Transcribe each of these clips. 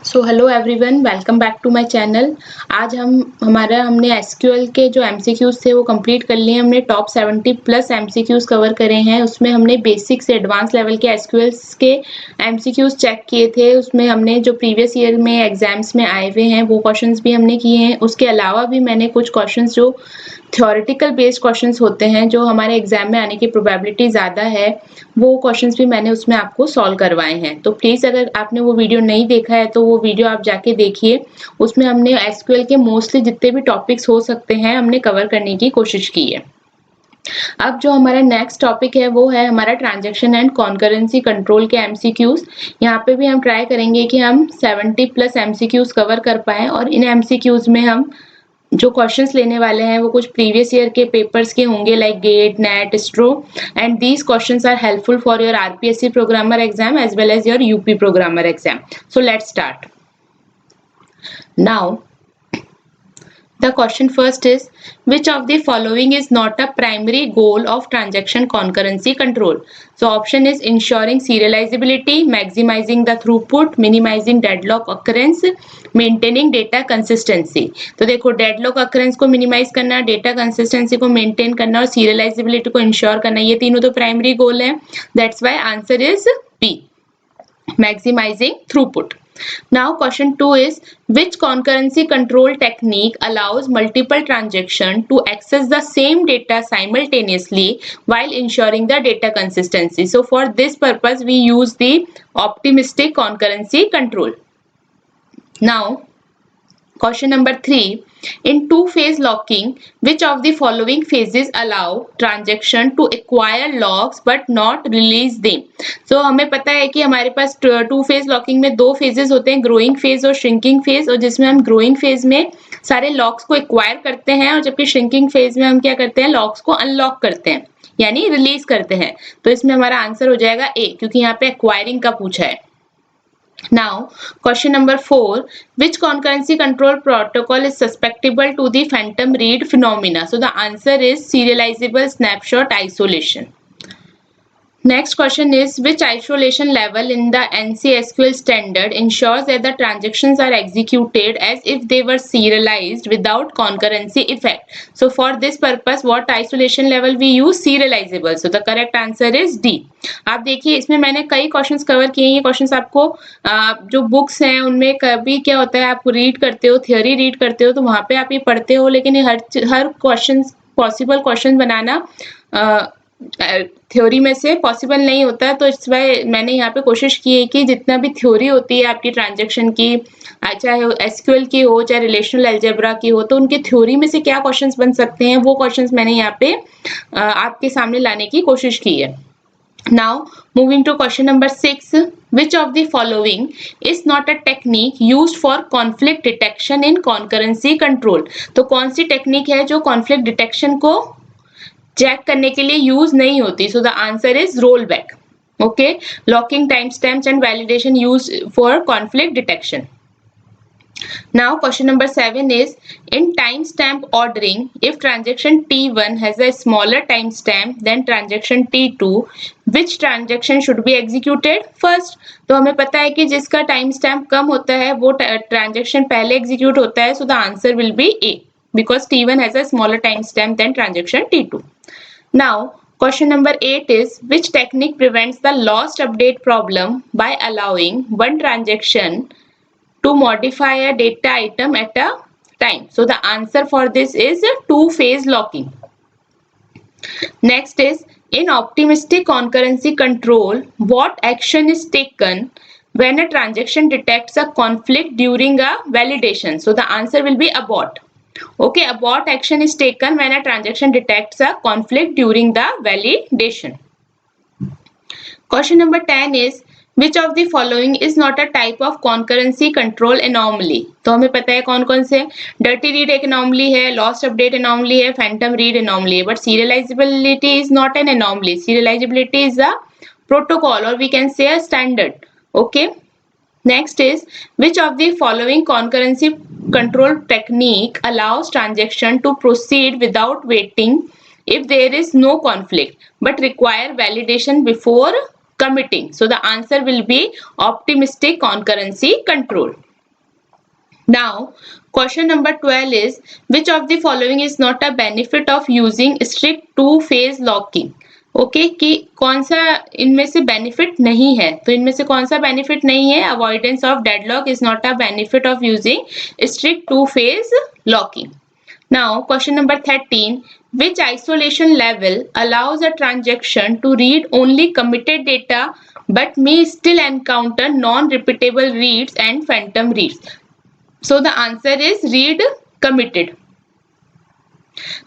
So hello everyone, welcome back to my channel. आज हमने SQL के जो एमसीक्यूज थे वो कंप्लीट कर लिए। हमने टॉप 70 प्लस एमसीक्यूज कवर करे हैं। उसमें हमने बेसिक से एडवांस लेवल के एसक्यूएल के एमसीक्यूज चेक किए थे। उसमें हमने जो प्रीवियस ईयर में एग्जाम्स में आए हुए हैं वो क्वेश्चंस भी हमने किए हैं। उसके अलावा भी मैंने कुछ क्वेश्चंस जो थ्योरेटिकल बेस्ड क्वेश्चंस होते हैं, जो हमारे एग्जाम में आने की प्रोबेबिलिटी ज़्यादा है, वो क्वेश्चंस भी मैंने उसमें आपको सॉल्व करवाए हैं। तो प्लीज़ अगर आपने वो वीडियो नहीं देखा है तो वो वीडियो आप जाके देखिए। उसमें हमने एसक्यूएल के मोस्टली जितने भी टॉपिक्स हो सकते हैं हमने कवर करने की कोशिश की है। अब जो हमारा नेक्स्ट टॉपिक है वो है हमारा ट्रांजैक्शन एंड कॉन्करेंसी कंट्रोल के एमसीक्यूज। यहाँ पे भी हम ट्राई करेंगे कि हम 70 प्लस एमसीक्यूज कवर कर पाएं, और इन एमसीक्यूज में हम जो क्वेश्चंस लेने वाले हैं वो कुछ प्रीवियस ईयर के पेपर्स के होंगे, लाइक गेट, नेट, स्ट्रो, and these questions are helpful for your RPSC programmer exam as well as your UP programmer exam. So let's start. Now the question first is, which of the following is not a primary goal of transaction concurrency control? So option is ensuring serializability, maximizing the throughput, minimizing deadlock occurrence, maintaining data consistency. तो देखो, deadlock occurrence को minimize करना, data consistency को maintain करना और serializability को ensure करना, ये तीनों तो primary goal है. That's why answer is B, maximizing throughput. Now question 2 is, which concurrency control technique allows multiple transactions to access the same data simultaneously while ensuring the data consistency? So for this purpose we use the optimistic concurrency control. Now question number 3, in two-phase locking, which of the following phases allow transaction to acquire logs but not release them? So हमें पता है कि हमारे पास to phase locking में दो phases होते हैं, growing phase और श्रिंकिंग फेज, और जिसमें हम ग्रोइंग फेज में सारे लॉक्स को एक्वायर करते हैं, और जबकि श्रिंकिंग फेज में हम क्या करते हैं, लॉक्स को अनलॉक करते हैं यानी रिलीज करते हैं. तो इसमें हमारा आंसर हो जाएगा ए, क्योंकि यहाँ पे एक्वायरिंग का पूछा है. Now, question number 4, which concurrency control protocol is susceptible to the phantom read phenomena? So the answer is serializable snapshot isolation. Next question is, which isolation level in the ANSI SQL standard ensures that the transactions are executed as if they were serialized without concurrency effect? So for this purpose, what isolation level we use? Serializable. So the correct answer is D. आप देखिए, इसमें मैंने कई questions cover किए हैं. ये questions आपको जो बुक्स हैं उनमें कभी क्या होता है, आप रीड करते हो, थियोरी रीड करते हो, तो वहां पे आप ये पढ़ते हो, लेकिन ये हर क्वेश्चन पॉसिबल क्वेश्चन बनाना थ्योरी में से पॉसिबल नहीं होता. तो इस वाई मैंने यहाँ पे कोशिश की है कि जितना भी थ्योरी होती है आपकी ट्रांजैक्शन की, चाहे एसक्यूएल की हो, चाहे रिलेशनल अलजेब्रा की हो, तो उनके थ्योरी में से क्या क्वेश्चंस बन सकते हैं, वो क्वेश्चंस मैंने यहाँ पे आपके सामने लाने की कोशिश की है. Now moving to question number 6, which of the following is not a technique used for conflict detection in concurrency control? तो कौन सी टेक्निक है जो कॉन्फ्लिक्ट डिटेक्शन को चेक करने के लिए यूज नहीं होती? So the answer is roll back. Okay, locking, time stamps and validation use for conflict detection. Now question number 7 is, in timestamp ordering, if transaction T1 has a smaller timestamp than transaction T2, which transaction should be executed first? तो हमें पता है कि जिसका timestamp कम होता है वो transaction पहले execute होता है. So the answer will be A, because T1 has a smaller timestamp than transaction T2. Now question number 8 is, which technique prevents the lost update problem by allowing one transaction to modify a data item at a time? So the answer for this is two-phase locking. Next is, in optimistic concurrency control, what action is taken when a transaction detects a conflict during a validation? So the answer will be abort. Okay, abort action is taken when a transaction detects a conflict during the validation. Question number 10 is, which of the following is not a type of concurrency control anomaly? तो हमें पता है कौन कौन से. Dirty read एक anomaly है, lost update anomaly है, phantom read anomaly है, but serializability is not an anomaly. Serializability is a protocol, or we can say a standard. Okay. Next is, which of the following concurrency control technique allows transaction to proceed without waiting if there is no conflict but require validation before committing? So the answer will be optimistic concurrency control. Now, question number 12 is which of the following is not a benefit of using strict two-phase locking? Okay कि कौन सा इनमें से benefit नहीं है, तो इनमें से कौन सा बेनिफिट नहीं है? Avoidance of deadlock is not a benefit of using strict two phase locking. Now, question number 13. Which isolation level allows a transaction to read only committed data but may still encounter non-repeatable reads and phantom reads? So the answer is read committed.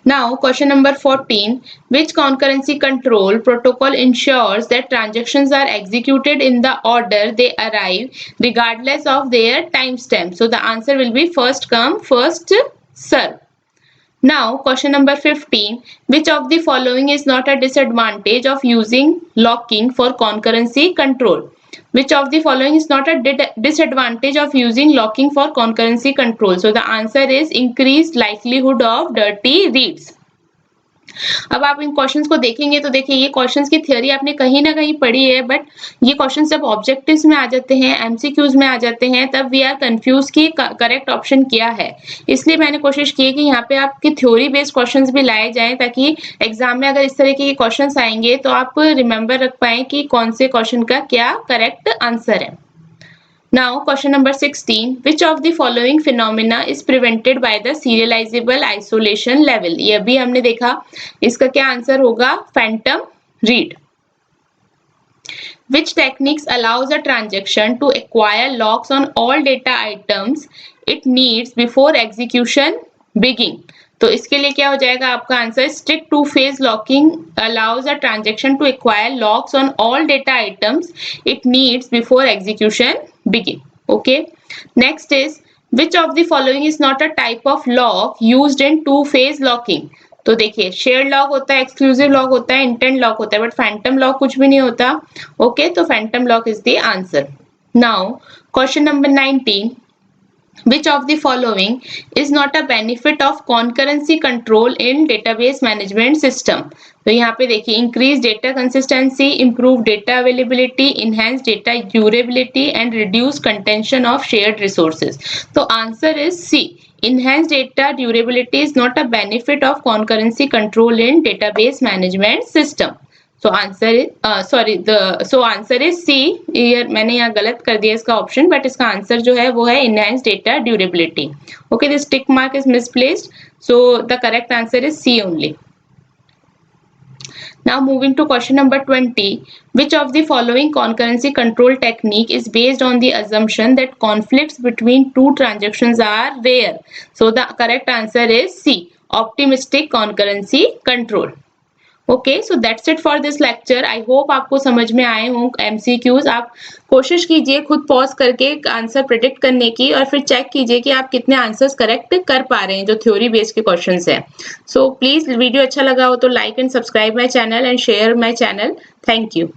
Now, question number 14. Which concurrency control protocol ensures that transactions are executed in the order they arrive regardless of their timestamp? So the answer will be first come, first serve. Now, question number 15. Which of the following is not a disadvantage of using locking for concurrency control? Which of the following is not a disadvantage of using locking for concurrency control? So the answer is increased likelihood of dirty reads. अब आप इन questions को देखेंगे तो देखिए ये questions की theory आपने कहीं ना कहीं पढ़ी है, बट ये क्वेश्चंस जब ऑब्जेक्टिव्स में आ जाते हैं, एमसीक्यूज में आ जाते हैं, तब वी आर कंफ्यूज कि करेक्ट ऑप्शन क्या है. इसलिए मैंने कोशिश की कि यहाँ पे आपकी थ्योरी बेस्ड क्वेश्चंस भी लाए जाएं ताकि एग्जाम में अगर इस तरह के क्वेश्चंस आएंगे तो आप रिमेंबर रख पाए कि कौन से क्वेश्चन का क्या करेक्ट आंसर है. Now, question number 16. Which of the following phenomena is prevented by the serializable isolation level? ये भी हमने देखा, इसका क्या आंसर होगा? Phantom read. Which techniques allows a transaction to acquire locks on all data items it needs before execution begin? तो इसके लिए क्या हो जाएगा आपका answer? Strict two phase locking allows a transaction to acquire locks on all data items it needs before execution begin. Okay, next is which of the following is not a type of lock used in two phase locking? तो देखिए shared lock होता है, exclusive lock होता है, intent lock होता है, but Phantom lock कुछ भी नहीं होता. ओके, तो Phantom lock is the answer. Now question number 19. Which of the following is not a benefit of concurrency control in database management system? तो यहाँ पे देखिए increase data consistency, improve data availability, enhance data durability and reduce contention of shared resources. तो answer is C. Enhanced data durability is not a benefit of concurrency control in database management system. So answer is answer is C. मैंने यहाँ गलत कर दिया इसका option, but इसका answer जो है वो है enhanced data durability. Okay, this tick mark is misplaced. So the correct answer is C only. Now moving to question number 20. Which of the following concurrency control technique is based on the assumption that conflicts between two transactions are rare? So the correct answer is C. Optimistic concurrency control. Okay, so that's it for this lecture. I hope आपको समझ में आए हों MCQs. आप कोशिश कीजिए खुद pause करके आंसर प्रेडिक्ट करने की और फिर चेक कीजिए कि आप कितने आंसर्स करेक्ट कर पा रहे हैं जो थ्योरी बेस्ड के क्वेश्चंस हैं. सो प्लीज वीडियो अच्छा लगा हो तो like and subscribe my channel and share my channel. Thank you.